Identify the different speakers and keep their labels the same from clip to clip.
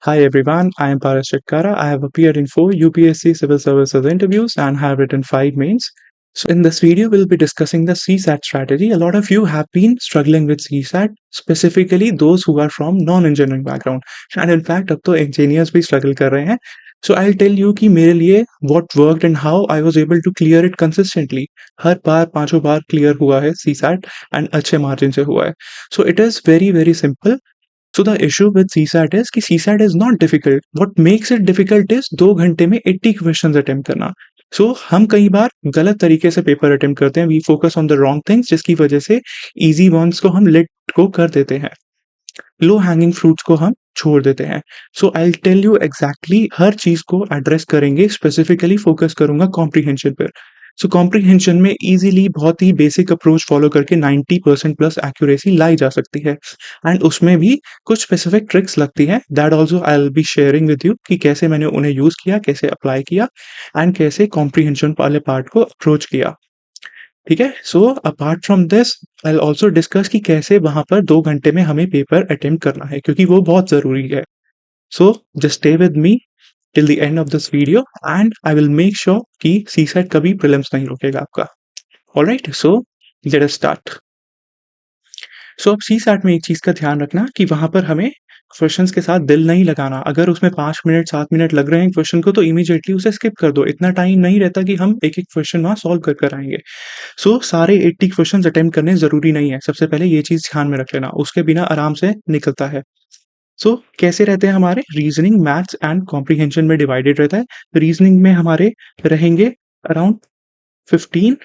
Speaker 1: Hi everyone, I am Paras Chitkara. I have appeared in 4 UPSC civil services interviews and have written 5 mains. So in this video, we'll be discussing the CSAT strategy. A lot of you have been struggling with CSAT, specifically those who are from non-engineering background. And in fact, अब तो engineers भी struggle कर रहे हैं. So I'll tell you कि मेरे लिए what worked and how I was able to clear it consistently. Her bar 5 bar clear हुआ है CSAT and अच्छे margin से हुआ है. So it is very very simple. So the issue with CSAT is कि CSAT is not difficult. What makes it difficult is 2 घंटे में 80 questions attempt करना. So हम कई बार गलत तरीके से पेपर अटेम्प्ट करते हैं. We focus on the wrong things जिसकी वजह से easy ones को हम let go कर देते हैं. लो हैंगिंग फ्रूट्स को हम छोड़ देते हैं. सो आई टेल यू एग्जैक्टली हर चीज को एड्रेस करेंगे. स्पेसिफिकली फोकस करूंगा कॉम्प्रीहेंशन पर. सो कॉम्प्रीहेंशन में इजीली बहुत ही बेसिक अप्रोच फॉलो करके 90% प्लस एक्यूरेसी लाई जा सकती है. एंड उसमें भी कुछ स्पेसिफिक ट्रिक्स लगती हैं. That also I will be sharing with you कि कैसे मैंने उन्हें यूज किया, कैसे अप्लाई किया एंड कैसे कॉम्प्रीहेंशन वाले पार्ट को अप्रोच किया. ठीक है. So apart from this I also discuss कि कैसे वहां पर 2 घंटे में हमें पेपर अटेम्प्ट करना है क्योंकि वो बहुत जरूरी है. So just stay with me till the end of this video and I will make sure कि सीसेट कभी प्रीलिम्स नहीं रोकेगा आपका. Alright, so let us start. So अब सीसैट में एक चीज का ध्यान रखना कि वहां पर हमें क्वेश्चंस के साथ दिल नहीं लगाना. अगर उसमें 5 मिनट 7 मिनट लग रहे हैं क्वेश्चन को तो इमीडिएटली उसे स्किप कर दो. इतना टाइम नहीं रहता कि हम एक एक क्वेश्चन वहां सॉल्व कर कर आएंगे. सो सारे 80 क्वेश्चन अटेम्प्ट करने जरूरी नहीं है. सबसे पहले ये चीज ध्यान में रख लेना. उसके बिना आराम से निकलता है. सो कैसे रहते हैं हमारे रीजनिंग, मैथ्स एंड कॉम्प्रीहेंशन में डिवाइडेड रहता है. रीजनिंग में हमारे रहेंगे अराउंड 15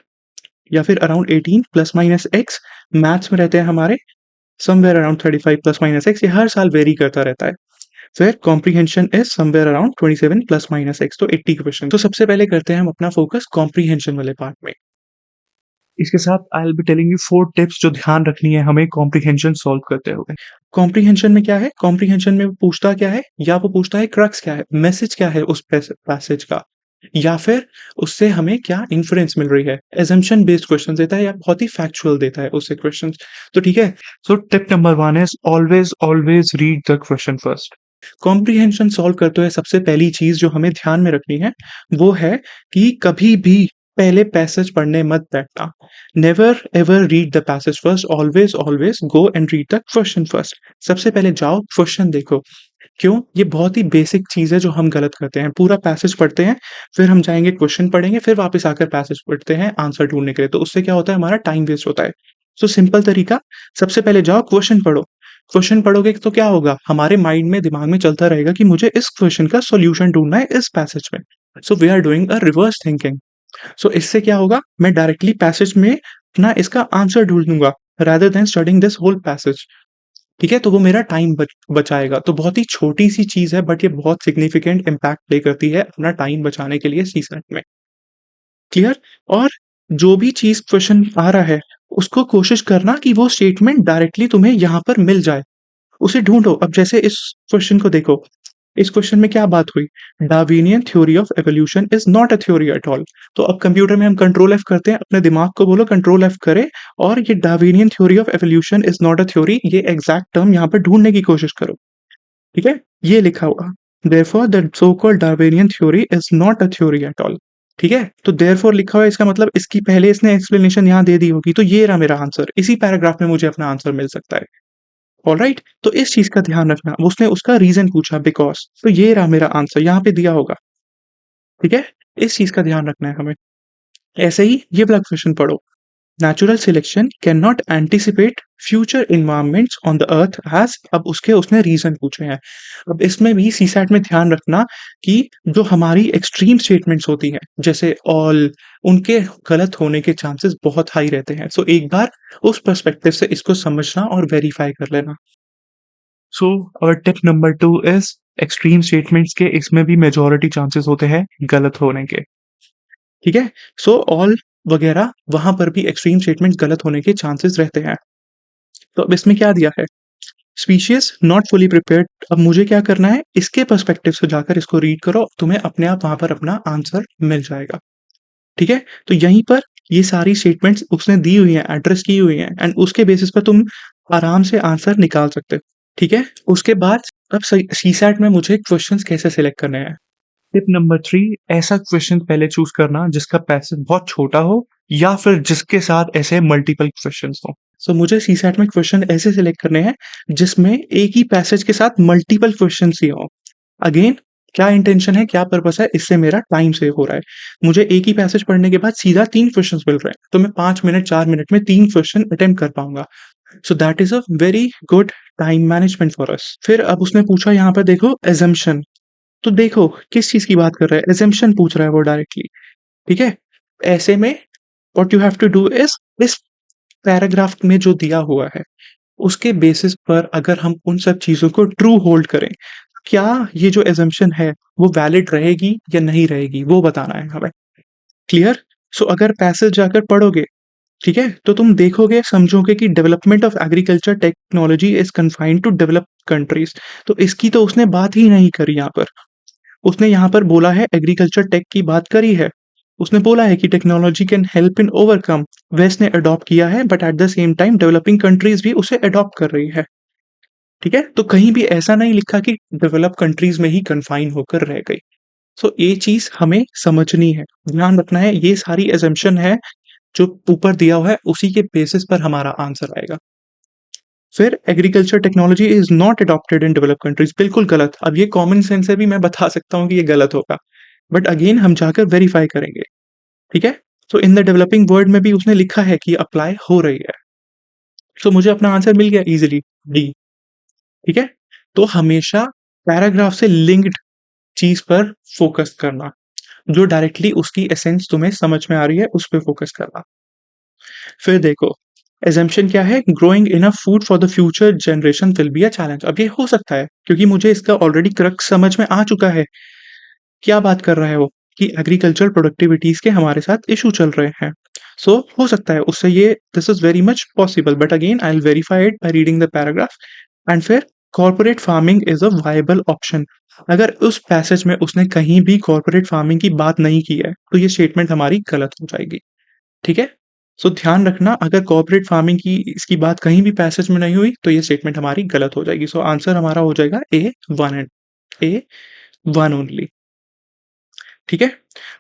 Speaker 1: या फिर around 18 plus minus x. Maths में रहते हैं हमारे somewhere around 35 plus minus x. ये हर साल वेरी करता रहता है. फिर comprehension is somewhere around 27 plus minus x. तो 80 क्वेश्चन. तो सबसे पहले करते हैं हम अपना फोकस कॉम्प्रीहेंशन वाले पार्ट में. इसके साथ I will be telling you 4 tips जो ध्यान रखनी है हमें कॉम्प्रीहेंशन सॉल्व करते हुए. कॉम्प्रीहेंशन में क्या है? कॉम्प्रीहेंशन में वो पूछता क्या है, या वो पूछता है क्रक्स क्या है, मैसेज क्या है उस पैसेज का, या फिर उससे हमें क्या इन्फ्रेंस मिल रही है. एजम्पशन बेस्ड क्वेश्चन देता है या बहुत ही फैक्चुअल देता है उससे क्वेश्चन. तो ठीक है. So tip number 1 is always always read the question first. Comprehension solve करते हुए सबसे पहली चीज जो हमें ध्यान में रखनी है वो है कि कभी भी पहले पैसेज पढ़ने मत बैठना. Never ever read the passage first. Always always go and read the question first. सबसे पहले जाओ क्वेश्चन देखो. क्यों? ये बहुत ही बेसिक चीज है जो हम गलत करते हैं. पूरा पैसेज पढ़ते हैं, फिर हम जाएंगे क्वेश्चन पढ़ेंगे, फिर वापस आकर पैसेज पढ़ते हैं आंसर ढूंढने के लिए. तो उससे क्या होता है, हमारा टाइम वेस्ट होता है. तो सिंपल तरीका, सबसे पहले जाओ क्वेश्चन पढ़ो. क्वेश्चन पढ़ोगे तो क्या होगा, हमारे माइंड में दिमाग में चलता रहेगा कि मुझे इस क्वेश्चन का सॉल्यूशन ढूंढना है इस पैसेज में. So we are doing a reverse thinking. So इससे क्या होगा, मैं डायरेक्टली पैसेज में अपना इसका आंसर ढूंढूंगा rather than studying this whole passage. ठीक है. तो वो मेरा टाइम बचाएगा. तो बहुत ही छोटी सी चीज है बट ये बहुत सिग्निफिकेंट इम्पैक्ट प्ले करती है अपना टाइम बचाने के लिए सीसेट में. क्लियर? और जो भी चीज क्वेश्चन आ रहा है उसको कोशिश करना कि वो स्टेटमेंट डायरेक्टली तुम्हें यहाँ पर मिल जाए. उसे ढूंढो. अब जैसे इस क्वेश्चन को देखो. इस क्वेश्चन में क्या बात हुई, Darwinian theory of evolution is not a theory at all. तो अब कंप्यूटर में हम कंट्रोल एफ करते हैं, अपने दिमाग को बोलो कंट्रोल एफ करे और ये Darwinian theory of evolution is not a theory, ये एग्जैक्ट टर्म यहाँ पर ढूंढने की कोशिश करो. ठीक है. ये लिखा हुआ therefore the so called Darwinian theory is not a theory at all. ठीक है. तो therefore लिखा हुआ है, इसका मतलब इसकी पहले इसने एक्सप्लेनेशन यहाँ दे दी होगी. तो ये रहा मेरा आंसर. इसी पैराग्राफ में मुझे अपना आंसर मिल सकता है. ऑलराइट. तो इस चीज का ध्यान रखना. उसने उसका रीजन पूछा बिकॉज, तो ये रहा मेरा आंसर, यहाँ पे दिया होगा. ठीक है. इस चीज का ध्यान रखना है हमें. ऐसे ही ये वाला क्वेश्चन पढ़ो. Natural selection can not anticipate future environments on the earth age. अब उसने रीजन पूछे हैं. अब इसमें भी सीसैट में ध्यान रखना कि जो हमारी एक्सट्रीम स्टेटमेंट्स होती हैं जैसे ऑल, उनके गलत होने के चांसेस बहुत हाई रहते हैं. सो एक बार उस पर्सपेक्टिव से इसको समझना और वेरीफाई कर लेना. सो और tip number 2 is extreme statements के इसमें भी मेजॉरिटी चांसेस होते हैं गलत होने के. ठीक है. सो ऑल वगैरह वहां पर भी एक्सट्रीम स्टेटमेंट गलत होने के चांसेस रहते हैं. तो अब इसमें क्या दिया है, स्पीशीज नॉट फुली प्रिपेयर्ड. अब मुझे क्या करना है, इसके पर्सपेक्टिव से जाकर इसको रीड करो, तुम्हें अपने आप वहां पर अपना आंसर मिल जाएगा. ठीक है. तो यहीं पर ये सारी स्टेटमेंट्स उसने दी हुई हैं, एड्रेस की हुई हैं, एंड उसके बेसिस पर तुम आराम से आंसर निकाल सकते हो. ठीक है. उसके बाद अब सीसैट में मुझे क्वेश्चंस कैसे सिलेक्ट करने हैं। टिप नंबर 3, ऐसा क्वेश्चन पहले चूज करना जिसका पैसेज बहुत छोटा हो या फिर जिसके साथ ऐसे मल्टीपल क्वेश्चंस हो। सो मुझे सीसैट में क्वेश्चन ऐसे सिलेक्ट करने हैं जिसमें एक ही पैसेज के साथ मल्टीपल क्वेश्चंस ही हो। अगेन, क्या इंटेंशन है, क्या पर्पस है, इससे मेरा टाइम सेव हो रहा है। मुझे एक ही पैसेज पढ़ने के बाद सीधा 3 क्वेश्चंस मिल रहे हैं, तो मैं 5 मिनट 4 मिनट में 3 क्वेश्चन अटेम्प्ट कर पाऊंगा। So that is a very good time management for us. फिर अब उसने पूछा यहाँ पर देखो एजम्पशन, तो देखो किस चीज की बात कर रहा है, एजम्पशन पूछ रहा है वो डायरेक्टली। ठीक है, ऐसे में what you have to do is, इस पैराग्राफ में जो दिया हुआ है उसके बेसिस पर अगर हम उन सब चीजों को ट्रू होल्ड करें, क्या ये जो एजम्पशन है वो वैलिड रहेगी या नहीं रहेगी, वो बताना है हमें। क्लियर। सो अगर पैसेज जाकर पढ़ोगे, ठीक है, तो तुम देखोगे समझोगे कि development of agriculture technology is confined to develop countries. तो इसकी तो उसने बात ही नहीं करी यहाँ पर। उसने यहाँ पर बोला है एग्रीकल्चर टेक की बात करी है, उसने बोला है कि technology can help in overcome, west ने अडॉप्ट किया है but at the same time developing countries भी उसे अडॉप्ट कर रही है। ठीक है, तो कहीं भी ऐसा नहीं लिखा कि डेवलप कंट्रीज में ही कन्फाइन होकर रह गई। सो ये चीज हमें समझनी है, ध्यान रखना है, ये सारी एजम्पशन है जो ऊपर दिया हुआ है उसी के बेसिस पर हमारा आंसर आएगा। फिर agriculture technology is not adopted in develop countries, बिल्कुल गलत। अब ये कॉमन सेंस से भी मैं बता सकता हूँ कि ये गलत होगा, बट अगेन हम जाकर वेरीफाई करेंगे। ठीक है, तो इन द डेवलपिंग वर्ल्ड में भी उसने लिखा है कि अप्लाई हो रही है। सो मुझे अपना आंसर मिल गया इजीली, डी। ठीक है, तो हमेशा पैराग्राफ से लिंक्ड चीज पर फोकस करना, जो डायरेक्टली उसकी एसेंस तुम्हें समझ में आ रही है उस पर फोकस करना। फिर देखो एजम्पशन क्या है, growing enough food for the future generation will be a challenge. अब ये हो सकता है क्योंकि मुझे इसका ऑलरेडी क्रक्स समझ में आ चुका है। क्या बात कर रहा है वो, कि एग्रीकल्चर प्रोडक्टिविटीज के हमारे साथ इशू चल रहे हैं। सो हो सकता है उससे ये, this is very much possible, but again I will verify it by reading the paragraph. And फिर corporate farming is a viable option. अगर उस पैसेज में उसने कहीं भी कॉर्पोरेट फार्मिंग की बात नहीं की है तो ये स्टेटमेंट हमारी गलत हो जाएगी। ठीक है, सो ध्यान रखना, अगर कॉर्पोरेट फार्मिंग की इसकी बात कहीं भी पैसेज में नहीं हुई तो ये स्टेटमेंट हमारी गलत हो जाएगी। सो आंसर हमारा हो जाएगा A1 एंड A1 ओनली। ठीक है,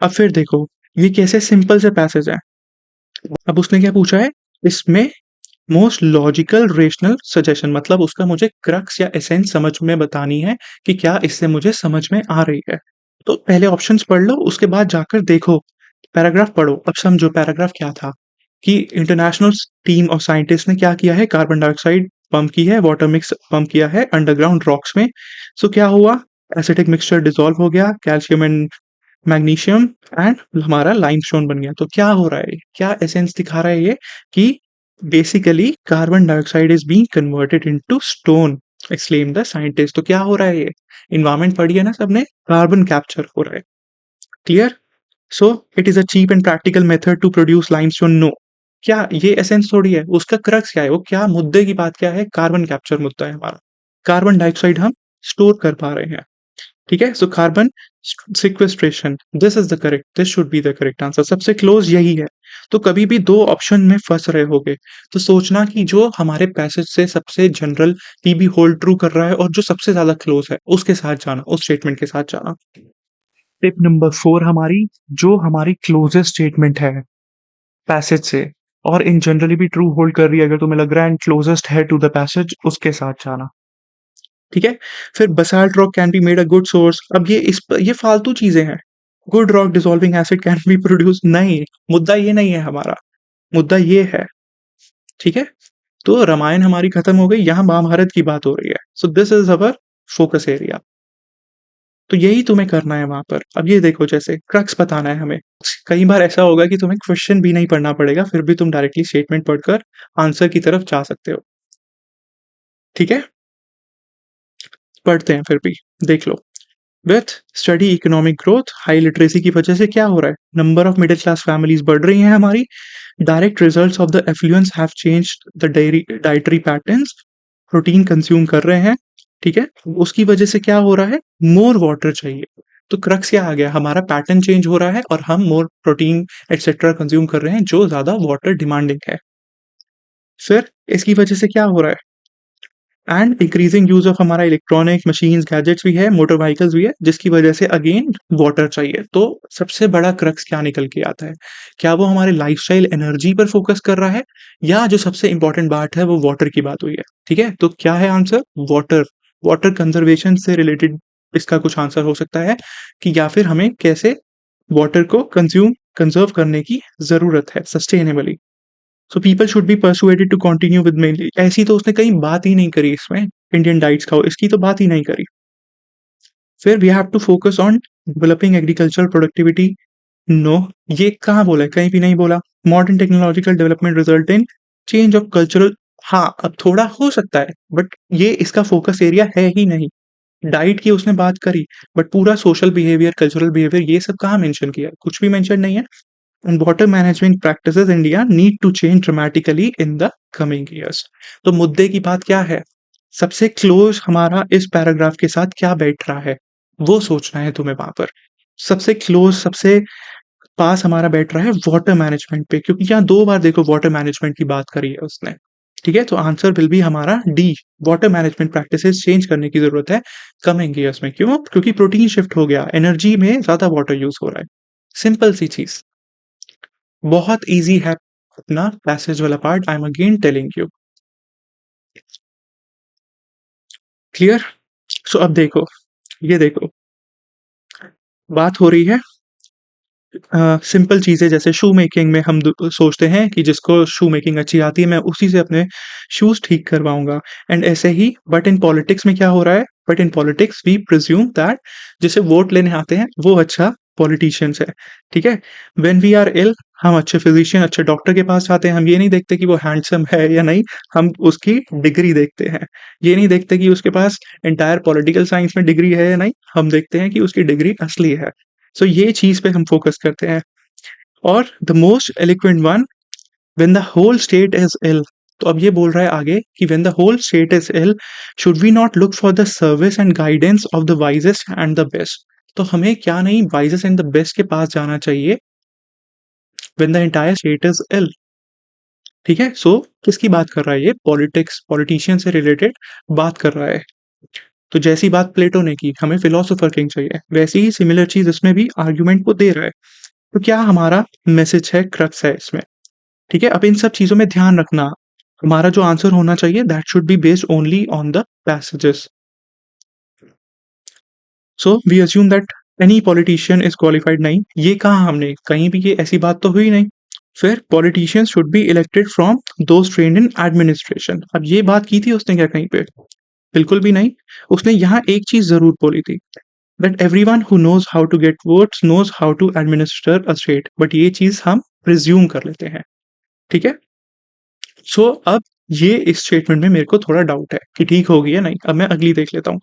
Speaker 1: अब फिर देखो ये कैसे सिंपल से पैसेज है। अब उसने क्या पूछा है, इसमें मोस्ट लॉजिकल रेशनल सजेशन, मतलब उसका मुझे क्रक्स या एसेंस समझ में बतानी है कि क्या इससे मुझे समझ में आ रही है। तो पहले ऑप्शंस पढ़ लो, उसके बाद जाकर देखो पैराग्राफ पढ़ो। अब समझो पैराग्राफ क्या था, कि इंटरनेशनल टीम ऑफ साइंटिस्ट ने क्या किया है, कार्बन डाइऑक्साइड पंप की है, वाटर मिक्स पंप किया है अंडरग्राउंड रॉक्स में। सो क्या हुआ, एसिटिक मिक्सचर डिसॉल्व हो गया, कैल्शियम एंड मैग्नीशियम एंड हमारा लाइमस्टोन बन गया। तो क्या हो रहा है, क्या एसेंस दिखा रहा है ये, कि basically carbon dioxide is being converted into stone, exclaim the scientist. तो क्या हो रहा है, ये इन्वायरमेंट पढ़ी है ना सबने, कार्बन कैप्चर हो रहा है। Clear. So it is a cheap and practical method to produce limestone, no. क्या ये एसेंस थोड़ी है, उसका क्रक्स क्या है, वो क्या मुद्दे की बात क्या है, कार्बन कैप्चर मुद्दा है हमारा, कार्बन डाइऑक्साइड हम स्टोर कर पा रहे हैं। ठीक है, so carbon sequestration, this is the correct, this should be the correct answer, सबसे क्लोज यही है। तो कभी भी दो ऑप्शन में फंस रहे होगे तो सोचना कि जो हमारे पैसेज से सबसे जनरल पीबी होल्ड ट्रू कर रहा है और जो सबसे ज्यादा क्लोज है उसके साथ जाना, उस स्टेटमेंट के साथ जाना। टिप नंबर 4 हमारी, जो हमारी क्लोजेस्ट स्टेटमेंट है पैसेज से और इन जनरली भी ट्रू होल्ड कर रही है, अगर तुम्हें लग रहा है एंड क्लोजेस्ट है टू द पैसेज, उसके साथ जाना। ठीक है, फिर basalt rock can be made a good source. अब ये फालतू चीजें हैं, good rock dissolving acid can be produce, नहीं, मुद्दा ये नहीं है हमारा, मुद्दा ये है। ठीक है, तो रामायण हमारी खत्म हो गई, यहाँ महाभारत की बात हो रही है। So this is our focus area, तो यही तुम्हें करना है वहां पर। अब ये देखो जैसे क्रक्स बताना है हमें, कई बार ऐसा होगा कि तुम्हें क्वेश्चन भी नहीं पढ़ना पड़ेगा, फिर भी तुम डायरेक्टली स्टेटमेंट पढ़कर आंसर की तरफ जा सकते हो। ठीक है, पढ़ते हैं फिर भी, देख लो। With study economic growth, high literacy की वजह से क्या हो रहा है, number of middle class families बढ़ रही हैं हमारी, direct results of the affluence have changed the dietary patterns, protein consume कर रहे हैं। ठीक है, उसकी वजह से क्या हो रहा है, मोर वाटर चाहिए। तो क्रक्स क्या आ गया, हमारा पैटर्न चेंज हो रहा है और हम मोर प्रोटीन एक्सेट्रा कंज्यूम कर रहे हैं जो ज्यादा वाटर डिमांडिंग है। फिर इसकी वजह से क्या हो रहा है, एंड इंक्रीजिंग यूज ऑफ हमारा इलेक्ट्रॉनिक मशीन्स गैजेट्स भी है, मोटर व्हीकल्स भी है, जिसकी वजह से अगेन वाटर चाहिए। तो सबसे बड़ा क्रक्स क्या निकल के आता है? क्या वो हमारे लाइफस्टाइल एनर्जी पर फोकस कर रहा है, या जो सबसे इंपॉर्टेंट बात है वो वाटर की बात हुई है? ठीक है, तो क्या है आंसर? वाटर। वाटर कंजर्वेशन से रिलेटेड इसका कुछ आंसर हो सकता है, कि या फिर हमें कैसे वाटर को कंजर्व करने की जरूरत है sustainably. So people should be persuaded to continue with mainly. ऐसी तो उसने कहीं बात ही नहीं करी इसमें, इंडियन डाइट्स खाओ इसकी तो बात ही नहीं करी। फिर we have to focus on developing agricultural productivity. No, ये कहाँ बोला है? कहीं भी नहीं बोला। Modern technological development result in change of cultural. हाँ, अब थोड़ा हो सकता है, बट ये इसका फोकस एरिया है ही नहीं। डाइट की उसने बात करी, बट पूरा सोशल बिहेवियर, कल्चरल बिहेवियर, ये सब कहाँ मेंशन किया? कुछ भी मेंशन नहीं है। And water management practices India need to change dramatically in the coming years। तो मुद्दे की बात क्या है? सबसे क्लोज हमारा इस पैराग्राफ के साथ क्या बैठ रहा है, वो सोचना है तुम्हें वहां पर। सबसे क्लोज, सबसे पास हमारा बैठ रहा है वाटर मैनेजमेंट पे, क्योंकि यहाँ 2 बार देखो वाटर मैनेजमेंट की बात करी है उसने। ठीक है, तो आंसर विल बी हमारा D. Water management practices change करने की जरूरत है कमिंग ईयर्स में। क्यों? क्योंकि प्रोटीन शिफ्ट हो गया, एनर्जी में ज्यादा वाटर यूज हो रहा है। सिंपल सी चीज, बहुत इजी है अपना पैसेज वाला part. I am again telling you. Clear? So अब देखो, ये देखो, बात हो रही है सिंपल चीजें, जैसे शू मेकिंग में हम सोचते हैं कि जिसको शू मेकिंग अच्छी आती है मैं उसी से अपने शूज ठीक करवाऊंगा। एंड ऐसे ही, बट इन पॉलिटिक्स में क्या हो रहा है? But in politics we presume that जिसे वोट लेने आते हैं वो अच्छा पॉलिटिशियंस है। ठीक है, व्हेन वी आर इल, हम अच्छे फिजिशियन, अच्छे डॉक्टर के पास जाते हैं। हम ये नहीं देखते कि वो हैंडसम है या नहीं, हम उसकी डिग्री देखते हैं। ये नहीं देखते कि उसके पास एंटायर पॉलिटिकल साइंस में डिग्री है या नहीं, हम देखते हैं कि उसकी डिग्री असली है। सो ये चीज पे हम फोकस करते हैं। और the most eloquent one, when the whole state is ill. तो अब ये बोल रहा है आगे कि when the whole state is ill, should we not look for the service and guidance of the wisest and the best. तो हमें क्या नहीं, वाइजेस्ट एंड द बेस्ट के पास जाना चाहिए when the entire state is ill. ठीक है, सो किसकी बात कर रहा है? ये पॉलिटिक्स, पॉलिटिशियन से रिलेटेड बात कर रहा है। तो जैसी बात प्लेटो ने की, हमें फिलोसोफर किंग चाहिए, वैसी ही सिमिलर चीज इसमें भी आर्ग्यूमेंट को दे रहा है। तो क्या हमारा मैसेज है, क्रक्स है इसमें? ठीक है, अब इन सब चीजों में ध्यान रखना, हमारा जो आंसर होना चाहिए that should be based only on the passages. So we assume that any politician is qualified. नहीं, ये कहा हमने कहीं भी, ये ऐसी बात तो हुई नहीं। फिर politicians should be elected from those trained in administration. अब ये बात की थी उसने क्या कहीं पे? बिल्कुल भी नहीं। उसने यहाँ एक चीज जरूर बोली थी, that everyone who knows how to get votes knows how to administer a state. But ये चीज हम प्रिज्यूम कर लेते हैं। ठीक है, सो अब ये इस स्टेटमेंट में मेरे को थोड़ा डाउट है कि ठीक होगी या नहीं। अब मैं अगली देख लेता हूँ।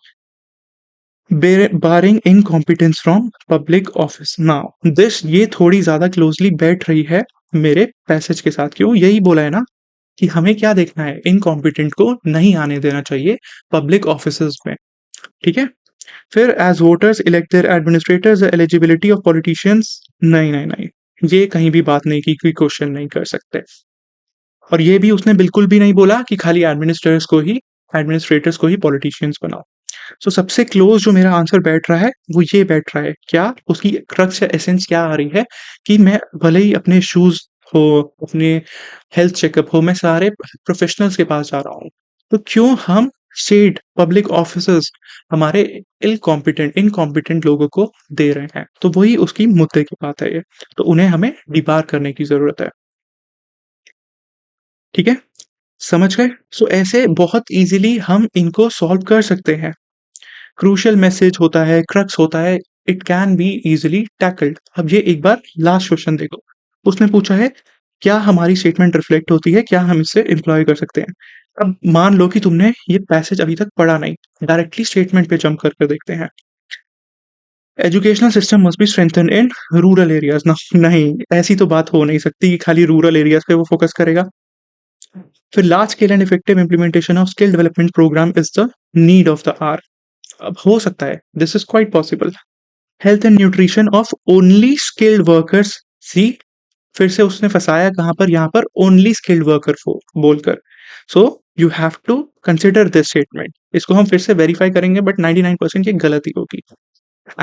Speaker 1: Barring incompetence from public office. Now this, ये थोड़ी ज्यादा क्लोजली बैठ रही है मेरे पैसेज के साथ। क्यों? यही बोला है ना कि हमें क्या देखना है, इनकॉम्पिटेंट को नहीं आने देना चाहिए पब्लिक ऑफिसेज में। ठीक है, फिर as voters elect their administrators, eligibility of politicians. नहीं नहीं नहीं, ये कहीं भी बात नहीं की, कोई क्वेश्चन नहीं कर सकते। और ये भी उसने बिल्कुल भी नहीं बोला कि खाली एडमिनिस्ट्रेटर्स को ही पॉलिटिशियंस बनाओ। सो सबसे क्लोज जो मेरा आंसर बैठ रहा है वो ये बैठ रहा है। क्या उसकी क्रक्स या एसेंस क्या आ रही है? कि मैं भले ही अपने शूज हो, अपने हेल्थ चेकअप हो, मैं सारे प्रोफेशनल्स के पास जा रहा हूँ, तो क्यों हम स्टेट पब्लिक ऑफिसर्स हमारे इनकॉम्पिटेंट लोगों को दे रहे हैं? तो वही उसकी मुद्दे की बात है ये। तो उन्हें हमें डिबार करने की जरूरत है। ठीक है, समझ गए? सो ऐसे बहुत इजीली हम इनको सॉल्व कर सकते हैं। क्रूशियल मैसेज होता है, क्रक्स होता है, it can be easily tackled. अब ये एक बार लास्ट क्वेश्चन देखो, उसने पूछा है क्या हमारी स्टेटमेंट रिफ्लेक्ट होती है, क्या हम इससे एम्प्लॉय कर सकते हैं? अब मान लो कि तुमने ये पैसेज अभी तक पढ़ा नहीं, डायरेक्टली स्टेटमेंट पे जंप कर देखते हैं। Educational system must be strengthen in rural areas ना। नहीं, ऐसी तो बात हो नहीं सकती कि खाली रूरल एरियाज पे वो फोकस करेगा। फिर large scale and effective implementation of skill development programme is the need of the hour. अब हो सकता है, this is quite possible. Health and nutrition of only skilled workers. See, फिर से उसने फंसाया कहां पर? यहाँ पर ओनली स्किल्ड वर्कर बोलकर। So you have to consider this statement. इसको हम फिर से वेरीफाई करेंगे बट 99% की गलती होगी।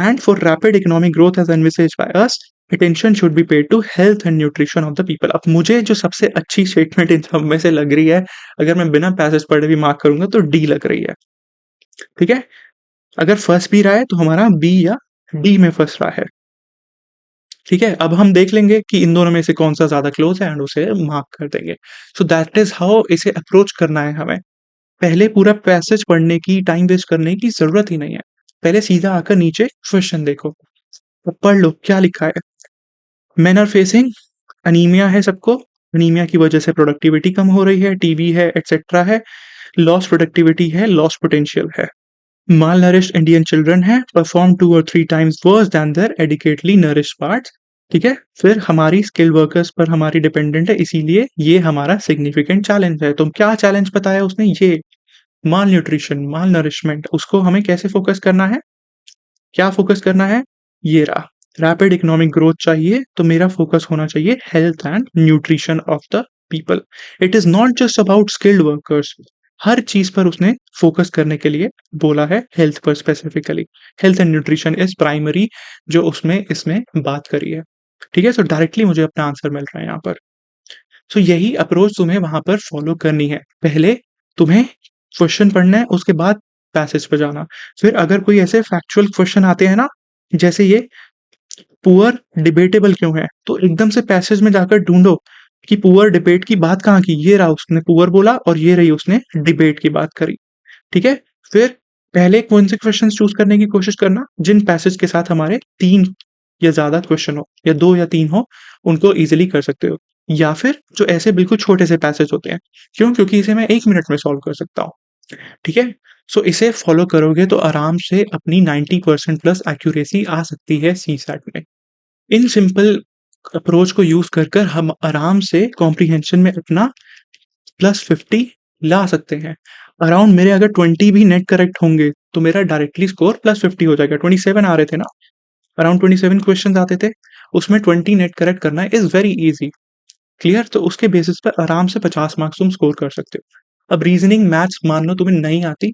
Speaker 1: And for rapid economic growth as envisaged by us, attention should be paid to health and nutrition of the people। अब मुझे जो सबसे अच्छी स्टेटमेंट इन सब में से लग रही है, अगर मैं बिना पैसेज पढ़े भी मार्क करूंगा तो डी लग रही है। ठीक है, अगर फर्स्ट भी रहा है तो हमारा बी या डी में फर्स्ट रहा है। ठीक है, अब हम देख लेंगे कि इन दोनों में से कौन सा ज्यादा क्लोज है एंड उसे मार्क कर देंगे। सो दैट इज हाउ इसे अप्रोच करना है हमें। पहले पूरा पैसेज पढ़ने की, टाइम वेस्ट करने की जरूरत ही नहीं है। पहले सीधा आकर नीचे क्वेश्चन देखो, अब पढ़ लो क्या लिखा है। मेन आर फेसिंग अनीमिया है सबको, अनीमिया की वजह से प्रोडक्टिविटी कम हो रही है, टीबी है, एटसेट्रा है, लॉस प्रोडक्टिविटी है, लॉस पोटेंशियल है। माल नरिश्ड इंडियन चिल्ड्रन है, perform 2 or 3 times worse than their adequately nourished parts. ठीक है, फिर हमारी स्किल्ड वर्कर्स पर हमारी डिपेंडेंट है, इसीलिए ये हमारा सिग्निफिकेंट चैलेंज है। तो क्या चैलेंज बताया उसने, ये माल न्यूट्रिशन, माल नरिशमेंट, उसको हमें कैसे फोकस करना है, क्या फोकस करना है, ये रहा। रैपिड इकोनॉमिक ग्रोथ चाहिए तो मेरा फोकस होना चाहिए health and nutrition of the people. It is not just about skilled workers, हर चीज पर उसने फोकस करने के लिए बोला है, हेल्थ पर specifically. Health and nutrition is primary जो उसमें इसमें बात करी है। ठीक है, सो डायरेक्टली मुझे अपना आंसर मिल रहा है यहाँ पर। सो यही अप्रोच तुम्हें वहां पर फॉलो करनी है। पहले तुम्हें क्वेश्चन पढ़ना है, उसके बाद पैसेज पे जाना। फिर अगर कोई ऐसे फैक्चुअल क्वेश्चन आते हैं ना, जैसे ये पुअर डिबेटेबल क्यों है, तो एकदम से पैसेज में जाकर ढूंढो कि पुअर डिबेट की बात कहाँ की। ये रहा, उसने पुअर बोला और ये रही उसने डिबेट की बात करी। ठीक है, फिर पहले कौन से क्वेश्चन चूज करने की कोशिश करना जिन पैसेज के साथ हमारे 3 या ज्यादा क्वेश्चन हो, या 2 या 3 हो, उनको इजिली कर सकते हो। या फिर जो ऐसे बिल्कुल छोटे से पैसेज होते हैं, क्यों, क्योंकि इसे मैं 1 मिनट में सॉल्व कर सकता हूँ। ठीक है, सो इसे फॉलो करोगे तो आराम से अपनी 90% प्लस एक्यूरेसी आ सकती है सी सैट में। इन सिंपल अप्रोच को यूज कर कर हम आराम से कॉम्प्रीहेंशन में अपना +50 ला सकते हैं। अराउंड मेरे अगर 20 भी नेट करेक्ट होंगे तो मेरा डायरेक्टली स्कोर +50 हो जाएगा। 27 आ रहे थे ना, अराउंड 27 क्वेश्चन आते थे, उसमें 20 नेट करेक्ट करना इज वेरी इजी। क्लियर, तो उसके बेसिस पर आराम से 50 मार्क्स तुम स्कोर कर सकते हो। अब रीजनिंग मैथ्स मान लो तुम्हें नहीं आती,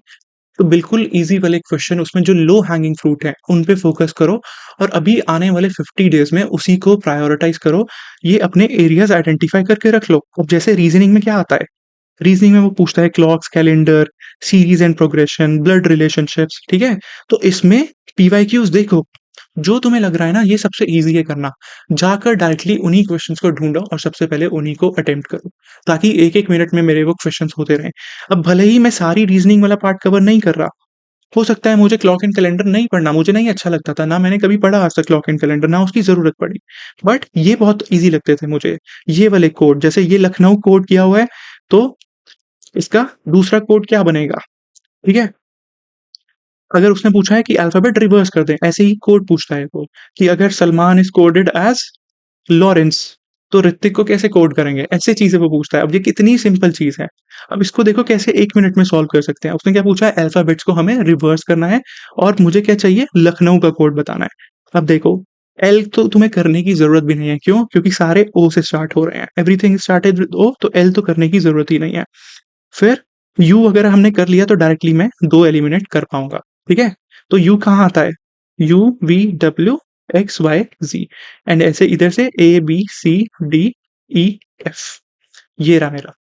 Speaker 1: तो बिल्कुल ईज़ी वाले क्वेश्चन, उसमें जो लो हैंगिंग फ्रूट है उन पे फोकस करो और अभी आने वाले 50 डेज में उसी को प्रायोरिटाइज करो। ये अपने एरियाज आइडेंटिफाई करके रख लो। अब जैसे रीजनिंग में क्या आता है, रीजनिंग में वो पूछता है clocks, calendar, series and progression, blood relationships. ठीक है, तो इसमें पीवाईक्यूज देखो, जो तुम्हें लग रहा है ना ये सबसे इजी है करना, जाकर डायरेक्टली उन्हीं क्वेश्चंस को ढूंढो और सबसे पहले उन्हीं को अटेम्प्ट करो, ताकि 1-1 मिनट में मेरे वो क्वेश्चंस होते रहें। अब भले ही मैं सारी रीजनिंग वाला पार्ट कवर नहीं कर रहा, हो सकता है मुझे क्लॉक एंड कैलेंडर नहीं पढ़ना, मुझे नहीं अच्छा लगता था, ना मैंने कभी पढ़ा आज तक क्लॉक एंड कैलेंडर, ना उसकी जरूरत पड़ी, बट ये बहुत इजी लगते थे मुझे। ये वाले कोड, जैसे ये लखनऊ कोड किया हुआ है, तो इसका दूसरा कोड क्या बनेगा। ठीक है, अगर उसने पूछा है कि अल्फाबेट रिवर्स कर दें, ऐसे ही कोड पूछता है वो, कि अगर Salman is coded as Lawrence, तो ऋतिक को कैसे कोड करेंगे, ऐसे चीजें वो पूछता है। अब ये कितनी सिंपल चीज है, अब इसको देखो कैसे 1 मिनट में सॉल्व कर सकते हैं। उसने क्या पूछा है, अल्फाबेट्स को हमें रिवर्स करना है और मुझे क्या चाहिए, लखनऊ का कोड बताना है। अब देखो, एल तो तुम्हें करने की जरूरत भी नहीं है, क्यों, क्योंकि सारे ओ से स्टार्ट हो रहे हैं, एवरीथिंग स्टार्टेड विद ओ, तो एल तो करने की जरूरत ही नहीं है। फिर यू अगर हमने कर लिया तो डायरेक्टली मैं 2 एलिमिनेट कर पाऊंगा। ठीक है, तो यू कहाँ आता है, U V W X Y Z, and ऐसे इधर से A B C D E F, ये रहा मेरा।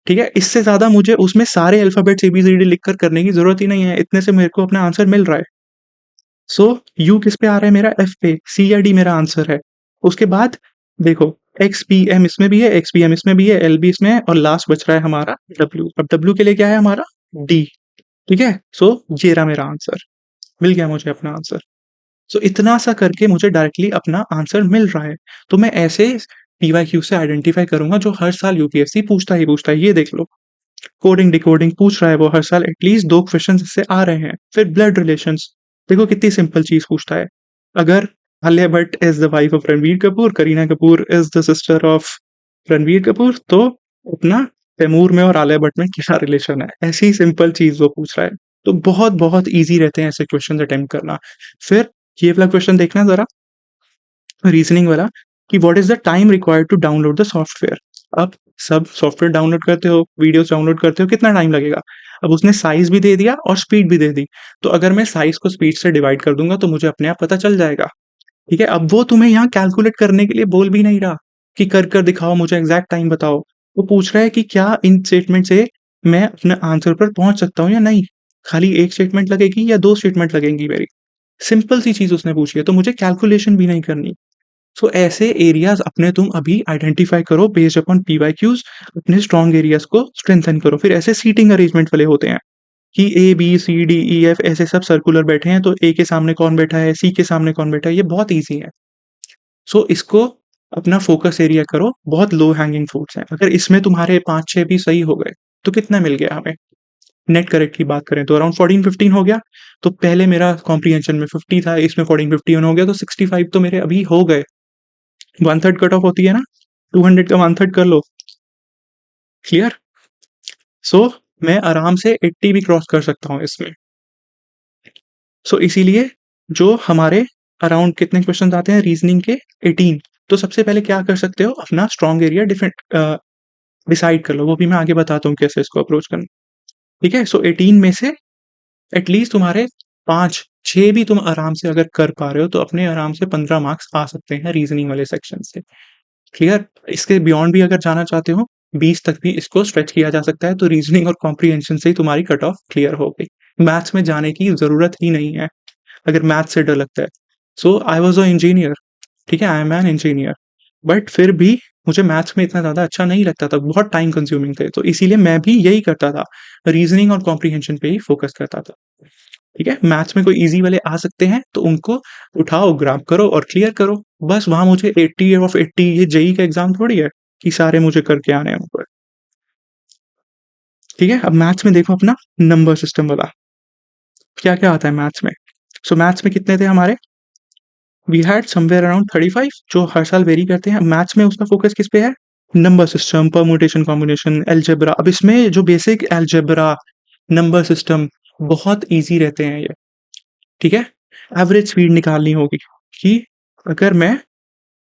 Speaker 1: ठीक है, इससे ज्यादा मुझे उसमें सारे अल्फाबेट्स ABCD लिखकर करने की जरूरत ही नहीं है, इतने से मेरे को अपना आंसर मिल रहा है। सो यू किस पे आ रहा है मेरा, एफ पे, सी या डी मेरा आंसर है। उसके बाद देखो, एक्स पी एम इसमें भी है, एक्स पी एम इसमें भी है, एल भी इसमें है, और लास्ट बच रहा है हमारा डब्ल्यू। अब डब्ल्यू के लिए क्या है हमारा, डी। ठीक है, सो ये रहा मेरा आंसर, मिल गया मुझे अपना आंसर। सो इतना सा करके मुझे डायरेक्टली अपना आंसर मिल रहा है। तो मैं ऐसे पीवाईक्यू से आइडेंटिफाई करूंगा जो हर साल यूपीएससी पूछता ही पूछता है। ये देख लो, कोडिंग डिकोडिंग पूछ रहा है वो हर साल, एटलीस्ट 2 क्वेश्चन इससे आ रहे हैं। फिर ब्लड रिलेशंस, देखो कितनी सिंपल चीज पूछता है। अगर Alia Bhatt is the wife of Ranveer Kapoor, Kareena Kapoor is the sister of Ranveer Kapoor, तो अपना तैमूर में और आलिया भट्ट में क्या रिलेशन है, ऐसी सिंपल चीज वो पूछ रहा है। तो बहुत बहुत ईजी रहते हैं ऐसे क्वेश्चन अटेम्प्ट करना। फिर ये वाला क्वेश्चन देखना जरा, रीजनिंग वाला, कि what is the time required to download the software. अब सब सॉफ्टवेयर डाउनलोड करते हो, वीडियोज़ डाउनलोड करते हो, कितना टाइम लगेगा? अब उसने साइज़ भी दे दिया और स्पीड भी दे दी। तो अगर मैं साइज़ को स्पीड से डिवाइड कर दूँगा तो मुझे अपने आप पता चल जाएगा, ठीक है? अब वो तुम्हें यहाँ कैलकुलेट करने के लिए बोल भी नहीं रहा कि कर दिखाओ, मुझे एग्ज़ैक्ट टाइम बताओ। वो पूछ रहा है कि क्या इन स्टेटमेंट से मैं अपने आंसर पर पहुँच सकता हूँ या नहीं? खाली 1 स्टेटमेंट लगेगी या 2 स्टेटमेंट लगेंगी मेरी? सिंपल सी चीज़ उसने पूछी है, तो मुझे कैलकुलेशन भी नहीं करनी। सो ऐसे एरियाज़ अपने तुम अभी आइडेंटिफ़ाई करो बेस्ड अपॉन पीवाईक्यूज़, अपने स्ट्रॉन्ग एरियाज़ को स्ट्रेंथन करो। फिर ऐसे सीटिंग अरेंजमेंट वाले होते हैं कि ए, B, C, D, E, F ऐसे सब सर्कुलर बैठे हैं, तो ए के सामने कौन बैठा है, सी के सामने कौन बैठा है, ये बहुत ईज़ी है। सो इसको अपना फ़ोकस एरिया करो, बहुत लो हैंगिंग फ्रूट्स हैं। अगर इसमें तुम्हारे 5-6 भी सही हो गए, तो कितना मिल गया हमें? नेट करेक्ट की बात करें तो अराउंड 14-15 हो गया। तो पहले मेरा कॉम्प्रिहेंशन में 50 था, इसमें 14-51 हो गया, तो 65 तो मेरे अभी हो गए। 1/3 कट ऑफ होती है ना, 200 का 1/3 कर लो, क्लियर? सो मैं आराम से 80 भी क्रॉस कर सकता हूँ इसमें। सो इसीलिए जो हमारे अराउंड कितने क्वेश्चंस आते हैं रीजनिंग के 18। तो सबसे पहले क्या कर सकते हो, अपना स्ट्रॉन्ग एरिया डिसाइड कर लो, वो भी मैं आगे बताता हूँ कैसे इसको अप्रोच करना। ठीक है, सो 18 में से एटलीस्ट तुम्हारे 5-6 भी तुम आराम से अगर कर पा रहे हो तो अपने आराम से 15 मार्क्स आ सकते हैं रीजनिंग वाले सेक्शन से। क्लियर? इसके बियॉन्ड भी अगर जाना चाहते हो, 20 तक भी इसको स्ट्रेच किया जा सकता है, तो रीजनिंग और कॉम्प्रिहेंशन से ही तुम्हारी कट ऑफ क्लियर हो गई। मैथ्स में जाने की ज़रूरत ही नहीं है, अगर मैथ्स से डर लगता है। सो आई वाज़ अ इंजीनियर, ठीक है? I am an engineer, but फिर भी मुझे मैथ्स में इतना ज़्यादा अच्छा नहीं लगता था, बहुत टाइम कंज्यूमिंग थे, तो इसीलिए मैं भी यही करता था, रीजनिंग और कॉम्प्रिहेंशन पे ही फोकस करता था। ठीक है? मैथ्स में कोई ईज़ी वाले आ सकते हैं, तो उनको उठाओ, ग्रैब करो और क्लियर करो। बस वहाँ मुझे 80 ऑफ 80 ये जेईई का एग्ज़ाम थोड़ी है, कि सारे मुझे करके आने हैं ऊपर। ठीक है? अब मैथ्स में देखो अपना नंबर सिस्टम वाला, क्या-क्या आता है मैथ्स में? सो मैथ्स में कितने थे हमारे? वी हैड समवेयर अराउंड 35 जो हर साल वेरी करते हैं। मैथ्स में उसका फोकस किस पे है? Number system, permutation, combination, algebra. अब इसमें जो बेसिक अलजेब्रा, नंबर सिस्टम बहुत ईज़ी रहते हैं ये। ठीक है? एवरेज स्पीड निकालनी होगी कि अगर मैं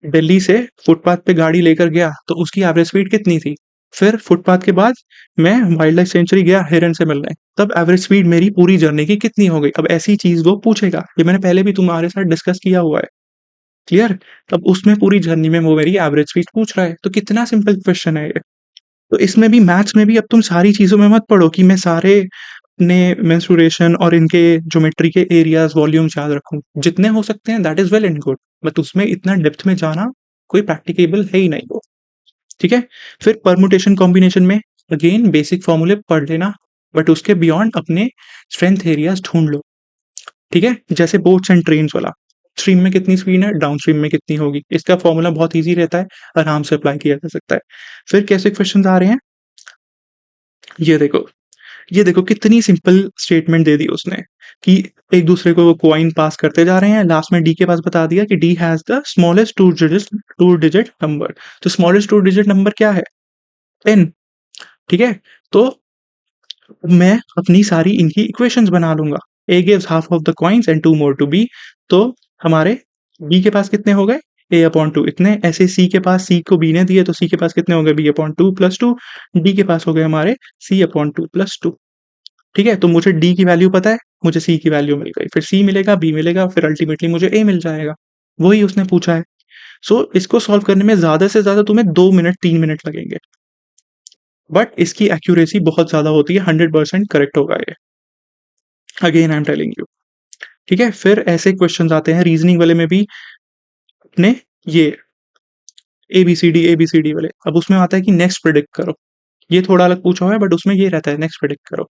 Speaker 1: दिल्ली से फुटपाथ पे गाड़ी लेकर गया तो उसकी एवरेज स्पीड कितनी थी? फिर फुटपाथ के बाद मैं वाइल्ड लाइफ सेंचुरी गया हिरन से मिलने, तब एवरेज स्पीड मेरी पूरी जर्नी की कितनी हो गई? अब ऐसी चीज़ वो पूछेगा, ये मैंने पहले भी तुम्हारे साथ डिस्कस किया हुआ है, क्लियर? तब उसमें पूरी जर्नी में वो मेरी एवरेज स्पीड पूछ रहा है, तो कितना सिंपल क्वेश्चन है ये। तो इसमें भी मैथ्स में भी अब तुम सारी चीज़ों में मत पढ़ो कि मैं सारे अपने मेंस्ट्रुएशन और इनके ज्योमेट्री के एरियाज़, वॉल्यूम्स याद रखूँ। जितने हो सकते हैं that is well and good, but उसमें इतना डेप्थ में जाना कोई प्रैक्टिकेबल है ही नहीं वो, ठीक है? फिर परम्यूटेशन कॉम्बिनेशन में अगेन बेसिक फॉर्मूले पढ़ लेना, बट उसके बियॉन्ड अपने स्ट्रेंथ एरियाज़ ढूँढ लो, ठीक है? जैसे बोट्स एंड ट्रेन्स वाला, स्ट्रीम में कितनी स्पीड है, डाउनस्ट्रीम में कितनी होगी? इसका फॉर्मूला बहुत ईज़ी रहता है, आराम से अप्लाई किया जा सकता है। फिर कैसे क्वेश्चन्स आ रहे हैं? ये देखो, ये देखो कितनी सिंपल स्टेटमेंट दे दी उसने कि एक दूसरे को कॉइन पास करते जा रहे हैं, लास्ट में डी के पास बता दिया कि D has the smallest two digit number. तो स्मॉलेस्ट टू डिजिट नंबर क्या है? 10, ठीक है? तो मैं अपनी सारी इनकी इक्वेशंस बना लूँगा। A gives half of the coins and 2 more to B, तो हमारे B के पास कितने हो गए? A/2 इतने, ऐसे C के पास, C को B ने दिए तो C के पास कितने हो गए? B/2 + 2, D के पास हो गए हमारे C/2 + 2। ठीक है? तो मुझे D की वैल्यू पता है, मुझे C की वैल्यू मिल गई, फिर C मिलेगा, B मिलेगा, फिर अल्टीमेटली मुझे A मिल जाएगा। वही उसने पूछा है। सो इसको सॉल्व करने में ज़्यादा से ज़्यादा तुम्हें 2 मिनट, 3 मिनट लगेंगे। बट इसकी एक्यूरेसी बहुत ज़्यादा होती है, 100% करेक्ट होगा ये। Again I am telling you, ठीक है? फिर ऐसे क्वेश्चंस आते हैं रीजनिंग वाले में भी अपने ये एबीसीडी वाले। अब उसमें आता है कि नेक्स्ट प्रेडिक्ट करो। ये थोड़ा अलग पूछा हुआ है बट उसमें ये रहता है नेक्स्ट प्रेडिक्ट करो,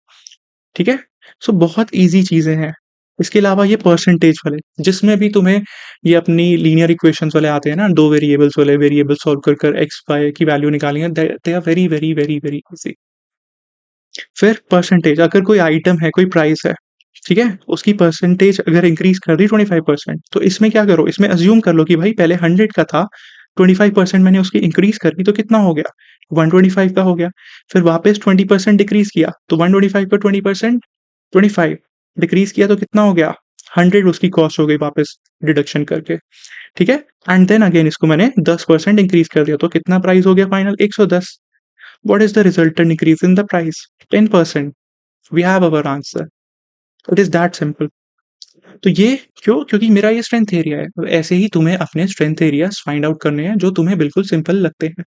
Speaker 1: ठीक है? सो बहुत ईज़ी चीज़ें हैं। इसके अलावा ये परसेंटेज वाले, जिसमें भी तुम्हें ये अपनी लीनियर इक्वेशंस वाले आते हैं ना, 2 वेरिएबल्स वाले, वेरिएबल सॉल्व कर एक्स, वाई की वैल्यू निकालनी है, they are very, very, very, very easy. फिर परसेंटेज, अगर कोई आइटम है, कोई प्राइस है, ठीक है? उसकी परसेंटेज अगर इंक्रीज़ कर दी 25%, तो इसमें क्या करो, इसमें अज़्यूम कर लो कि भाई पहले 100 का था, 25% मैंने उसकी इंक्रीज़ कर दी तो कितना हो गया? 125 का हो गया। फिर वापस 20% डिक्रीज़ किया, तो 125 का 20% 25 डिक्रीज़ किया तो कितना हो गया? 100 उसकी कॉस्ट हो गई वापस डिडक्शन करके, ठीक है? एंड देन अगेन इसको मैंने 10% इंक्रीज़ कर दिया, तो कितना प्राइस हो गया final? 110। What is the resultant increase in the price? 10%. We have our answer. It is that simple. तो ये क्यों? क्योंकि मेरा ये स्ट्रेंथ एरिया है। तो ऐसे ही तुम्हें अपने स्ट्रेंथ एरियाज़ फाइंड आउट करने हैं जो तुम्हें बिल्कुल सिंपल लगते हैं।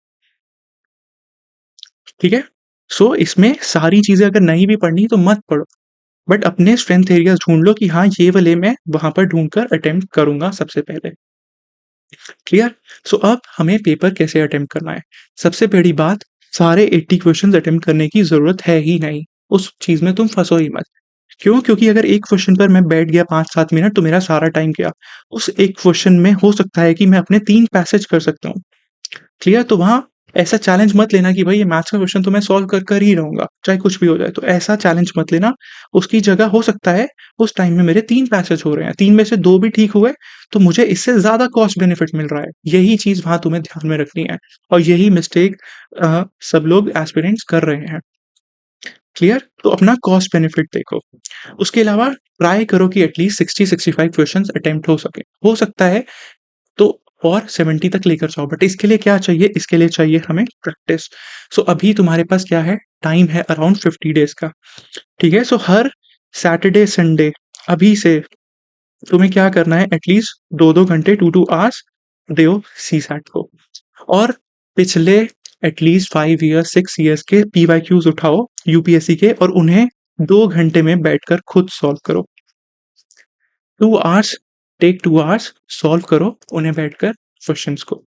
Speaker 1: ठीक है? सो इसमें सारी चीज़ें अगर नहीं भी पढ़नी तो मत पढ़ो। बट अपने स्ट्रेंथ एरियाज़ ढूँढ लो कि हाँ, ये वाले मैं वहाँ पर ढूँढ कर अटेम्प्ट करूँगा सबसे पहले। क्लियर? सो अब हमें पेपर कैसे अटेम्प्ट करना है? सबसे बड़ी बात, सारे 80 क्वेश्चंस अटेम्प्ट करने की ज़रूरत है ही नहीं। उस चीज़ में तुम फँसो ही मत। क्यों? क्योंकि अगर एक क्वेश्चन पर मैं बैठ गया 5-7 मिनट तो मेरा सारा टाइम गया। उस एक क्वेश्चन में हो सकता है कि मैं अपने 3 पैसेज कर सकता हूँ। क्लियर? तो वहाँ ऐसा चैलेंज मत लेना कि भाई ये मैथ्स का क्वेश्चन तो मैं सॉल्व कर ही रहूँगा, चाहे कुछ भी हो जाए। तो ऐसा चैलेंज मत लेना। उसकी जगह हो सकता है उस टाइम में मेरे 3 पैसेज हो रहे हैं, 3 में से 2 भी ठीक हुए तो मुझे इससे ज़्यादा कॉस्ट बेनिफिट मिल रहा है। यही चीज़ वहाँ तुम्हें ध्यान में रखनी है और यही मिस्टेक सब लोग एस्पिरेंट्स कर रहे हैं। क्लियर? तो अपना कॉस्ट बेनिफिट देखो। उसके अलावा ट्राई करो कि एटलीस्ट 60-65 क्वेश्चंस अटेम्प्ट हो सके। हो सकता है तो और 70 तक लेकर जाओ, बट इसके लिए क्या चाहिए? इसके लिए चाहिए हमें प्रैक्टिस। सो अभी तुम्हारे पास क्या है? टाइम है अराउंड 50 डेज़ का। ठीक है? सो हर सैटरडे, संडे अभी से तुम्हें क्या करना है? एटलीस्ट 2-2 घंटे 2-2 आवर्स दो सीसैट को और पिछले एटलीस्ट 5 इयर्स 6 इयर्स के पीवाईक्यूज उठाओ यूपीएससी के और उन्हें 2 घंटे में बैठकर खुद सॉल्व करो। 2 आवर्स, टेक 2 आवर्स, सॉल्व करो उन्हें बैठकर क्वेश्चंस को।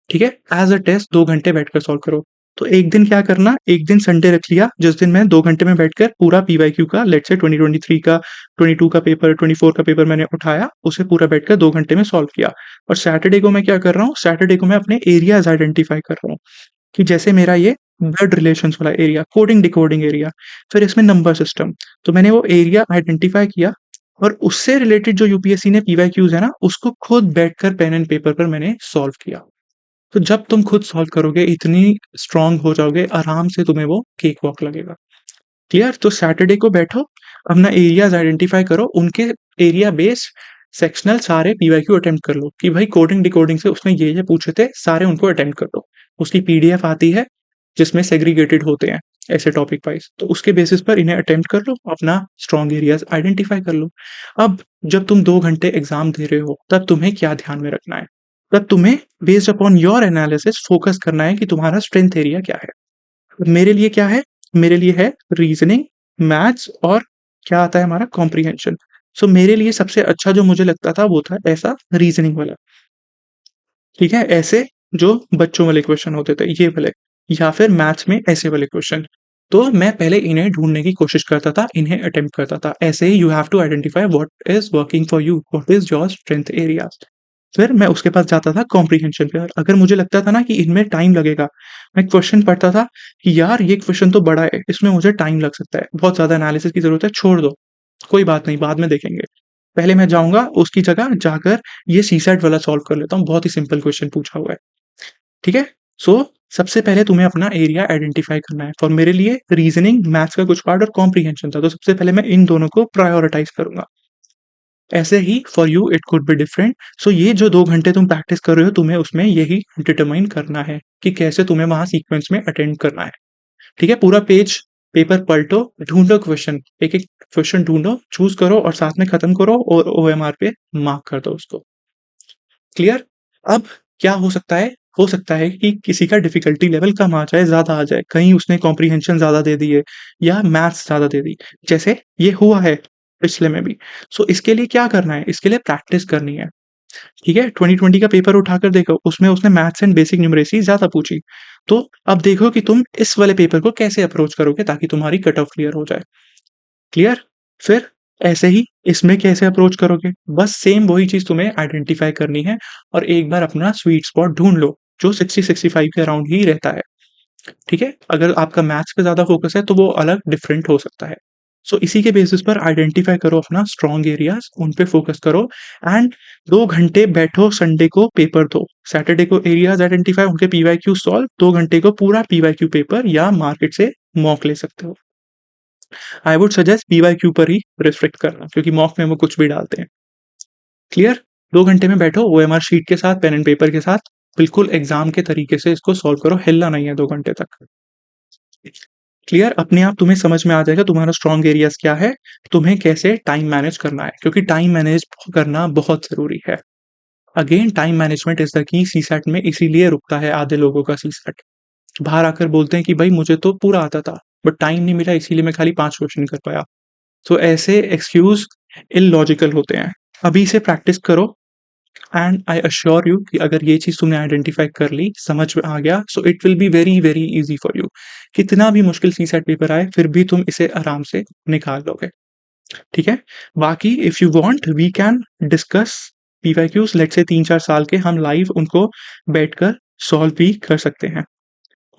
Speaker 1: ठीक है? एज़ अ टेस्ट 2 घंटे बैठकर सॉल्व करो। तो एक दिन क्या करना, एक दिन संडे रख लिया जिस दिन मैं 2 घंटे में बैठकर पूरा पीवाईक्यू का लेट्स से 2023 का, 22 का पेपर, 24 का पेपर मैंने उठाया, उसे पूरा बैठकर 2 घंटे में सॉल्व किया। और सैटरडे को मैं क्या कर रहा हूँ, सैटरडे को मैं अपने एरियाज़ आइडेंटिफ़ाई कर रहा हूँ कि जैसे मेरा ये ब्लड रिलेशंस वाला एरिया, कोडिंग डिकोडिंग एरिया, फिर इसमें नंबर सिस्टम। तो मैंने वो एरिया आइडेंटिफ़ाई किया और उससे रिलेटेड जो यूपीएससी ने पीवाईक्यूज़ है ना, उसको खुद बैठकर पेन एंड पेपर पर मैंने सॉल्व किया। तो जब तुम खुद सॉल्व करोगे इतनी स्ट्रॉन्ग हो जाओगे, आराम से तुम्हें वो केक वॉक लगेगा। क्लियर? तो सैटरडे को बैठो, अपना एरियाज़ आइडेंटिफ़ाई करो, उनके एरिया बेस्ड सेक्शनल सारे पीवाईक्यू अटेम्प्ट कर लो कि भाई कोडिंग डिकोडिंग से उसने ये पूछे थे, सारे उनको अटेम्प्ट कर लो। उसकी पीडीएफ आती है जिसमें सेग्रीगेटेड होते हैं ऐसे टॉपिक वाइज़, तो उसके बेसिस पर इन्हें अटेम्प्ट कर लो, अपना स्ट्रॉन्ग एरियाज़ आइडेंटिफ़ाई कर लो। अब जब तुम 2 घंटे एग्ज़ाम दे रहे हो, तब तुम्हें क्या ध्यान में रखना है? तब तुम्हें based upon your analysis focus करना है कि तुम्हारा स्ट्रेंथ एरिया क्या है। मेरे लिए क्या है? मेरे लिए है रीज़निंग, मैथ्स और क्या आता है हमारा कॉम्प्रिहेंशन। सो मेरे लिए सबसे अच्छा जो मुझे लगता था वो था ऐसा रीज़निंग वाला। ठीक है? ऐसे जो बच्चों वाले क्वेश्चन होते थे ये वाले या फिर मैथ्स में ऐसे वाले क्वेश्चन। तो मैं पहले इन्हें ढूँढने की कोशिश करता था, इन्हें अटेम्प्ट करता था। ऐसे ही you have to identify what is working for you, what is your strength areas. फिर मैं उसके पास जाता था कॉम्प्रिहेंशन पे और अगर मुझे लगता था ना कि इनमें टाइम लगेगा, मैं क्वेश्चन पढ़ता था कि यार ये क्वेश्चन तो बड़ा है, इसमें मुझे टाइम लग सकता है, बहुत ज़्यादा एनालिसिस की ज़रूरत है, छोड़ दो, कोई बात नहीं बाद में देखेंगे। पहले मैं जाऊँगा उसकी जगह जाकर ये सीसैट वाला सॉल्व कर लेता हूँ, बहुत ही सिंपल क्वेश्चन पूछा हुआ है। ठीक है? सो सबसे पहले तुम्हें अपना एरिया आइडेंटिफाई करना है। फॉर मेरे लिए रीज़निंग, मैथ्स का कुछ पार्ट और कॉम्प्रिहेंशन था, तो सबसे पहले मैं इन दोनों को प्रायोरिटाइज़ करूँगा। ऐसे ही for you it could be different. So ये जो 2 घंटे तुम प्रैक्टिस कर रहे हो, तुम्हें उसमें यही डिटरमाइन करना है कि कैसे तुम्हें वहाँ सीक्वेंस में अटेंड करना है। ठीक है? पूरा पेज पेपर पलटो, ढूँढो क्वेश्चन, एक-एक क्वेश्चन ढूँढो, चूज़ करो और साथ में खत्म करो और ओएमआर पे मार्क कर दो उसको। क्लियर? अब क्या हो सकता है? हो सकता है कि किसी का डिफ़िकल्टी लेवल कम आ जाए, ज़्यादा आ जाए, कहीं उसने कॉम्प्रिहेंशन ज़्यादा दे दी है या मैथ्स ज़्यादा दे दी, जैसे ये हुआ है पिछले में भी। सो इसके लिए क्या करना है? इसके लिए प्रैक्टिस करनी है। ठीक है? 2020 का पेपर उठाकर देखो, उसमें उसने मैथ्स एंड बेसिक न्यूमरेसी ज़्यादा पूछी। तो अब देखो कि तुम इस वाले पेपर को कैसे अप्रोच करोगे ताकि तुम्हारी कट ऑफ क्लियर हो जाए। क्लियर? फिर ऐसे ही इसमें कैसे अप्रोच करोगे? बस सेम वही चीज़ तुम्हें आइडेंटिफ़ाई करनी है और एक बार अपना स्वीट स्पॉट ढूँढ लो, जो 60-65 के अराउंड ही रहता है। ठीक है? अगर आपका मैथ्स पे ज़्यादा फ़ोकस है तो वो अलग डिफरेंट हो सकता है। सो इसी के बेसिस पर आइडेंटिफ़ाई करो अपना स्ट्रॉन्ग एरियाज़, उन पे फ़ोकस करो एंड 2 घंटे बैठो, संडे को पेपर दो। सैटरडे को एरियाज़ आइडेंटिफ़ाई, उनके पीवाईक्यू सॉल्व, 2 घंटे को पूरा पीवाईक्यू पेपर या मार्केट से मॉक ले सकते हो। आई वुड सजेस्ट पीवाईक्यू पर ही रिस्ट्रिक्ट करना क्योंकि मॉक में वो कुछ भी डालते हैं। क्लियर? 2 घंटे में बैठो ओएमआर शीट के साथ, पेन एंड पेपर के साथ, बिल्कुल एग्ज़ाम के तरीके से इसको सॉल्व करो, हिलना नहीं है 2 घंटे तक। क्लियर? अपने आप तुम्हें समझ में आ जाएगा तुम्हारा स्ट्रॉन्ग एरियाज़ क्या है, तुम्हें कैसे टाइम मैनेज करना है, क्योंकि टाइम मैनेज करना बहुत ज़रूरी है। Again time management is the key CSAT में, इसीलिए रुकता है आधे लोगों का सीसैट। बाहर आकर बोलते हैं कि भाई मुझे तो पूरा आता था, बट टाइम नहीं मिला इसीलिए मैं खाली 5 क्वेश्चन कर पाया। तो ऐसे एक्सक्यूज़ इलॉजिकल होते हैं। अभी से प्रैक्टिस करो एंड आई अश्योर यू कि अगर ये चीज़ तुमने आइडेंटिफाई कर ली, समझ में आ गया, so it will be very, very easy for you. कितना भी मुश्किल सीसैट पेपर आए, फिर भी तुम इसे आराम से निकाल लोगे, ठीक है? बाकी if you want we can discuss PYQs, let's say 3-4 साल के हम लाइव उनको बैठकर सॉल्व भी कर सकते हैं।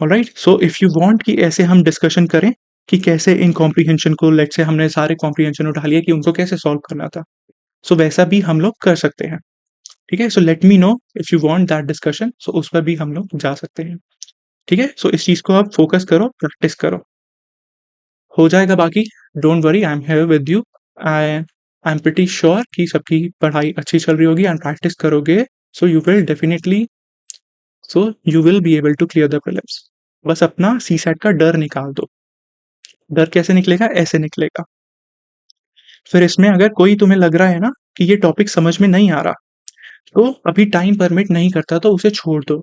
Speaker 1: Alright? So if you want कि ऐसे हम डिस्कशन करें कि कैसे इन कॉम्प्रिहेंशन को, लेट्स से हमने सारे कॉम्प्रिहेंशन उठा लिए कि उनको कैसे सॉल्व करना था। सो वैसा भी हम लोग कर सकते हैं। ठीक है? So let me know if you want that discussion, so उस पर भी हम लोग जा सकते हैं। ठीक है? सो इस चीज़ को आप फोकस करो, प्रैक्टिस करो। हो जाएगा बाकी, don't worry, I am here with you. I am pretty sure कि सबकी पढ़ाई अच्छी चल रही होगी एंड प्रैक्टिस करोगे, so you will definitely, so you will be able to clear the prelims. बस अपना सीसैट का डर निकाल दो। डर कैसे निकलेगा? ऐसे निकलेगा। फिर इसमें अगर कोई तुम्हें लग रहा है ना कि ये टॉपिक समझ में नहीं आ रहा, तो अभी टाइम परमिट नहीं करता तो उसे छोड़ दो।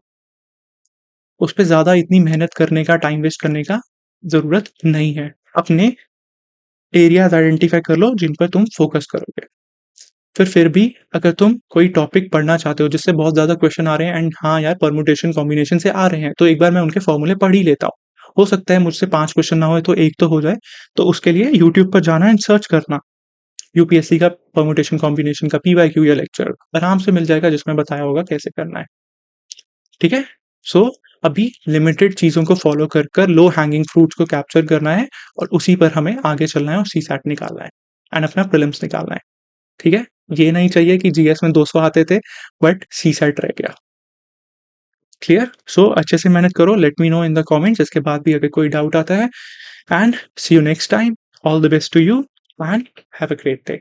Speaker 1: उस पे ज़्यादा इतनी मेहनत करने का, टाइम वेस्ट करने का ज़रूरत नहीं है। अपने एरियाज़ आइडेंटिफ़ाई कर लो जिन पर तुम फ़ोकस करोगे। फिर भी अगर तुम कोई टॉपिक पढ़ना चाहते हो जिससे बहुत ज़्यादा क्वेश्चन आ रहे हैं एंड हाँ यार परम्यूटेशन कॉम्बिनेशन से आ रहे हैं, तो एक बार मैं उनके फ़ॉर्मूले पढ़ ही लेता हूँ। हो सकता है मुझसे 5 क्वेश्चन ना होए तो 1 तो हो जाए। तो उसके लिए यूट्यूब पर जाना एंड सर्च करना। यूपीएससी का परम्यूटेशन कॉम्बिनेशन का पीवाईक्यू या लेक्चर आराम से मिल जाएगा जिसमें बताया होगा कैसे करना है। ठीक है? सो अभी लिमिटेड चीज़ों को फ़ॉलो कर लो हैंगिंग फ्रूट्स को कैप्चर करना है और उसी पर हमें आगे चलना है और सीसैट निकालना है एंड अपना प्रीलिम्स निकालना है। ठीक है? ये नहीं चाहिए कि जीएस में 200 आते थे बट सीसैट रह गया। क्लियर? सो अच्छे से मेहनत करो, let me know in the comments इसके बाद भी अगर कोई डाउट आता है and see you next time. All the best to you and have a great day.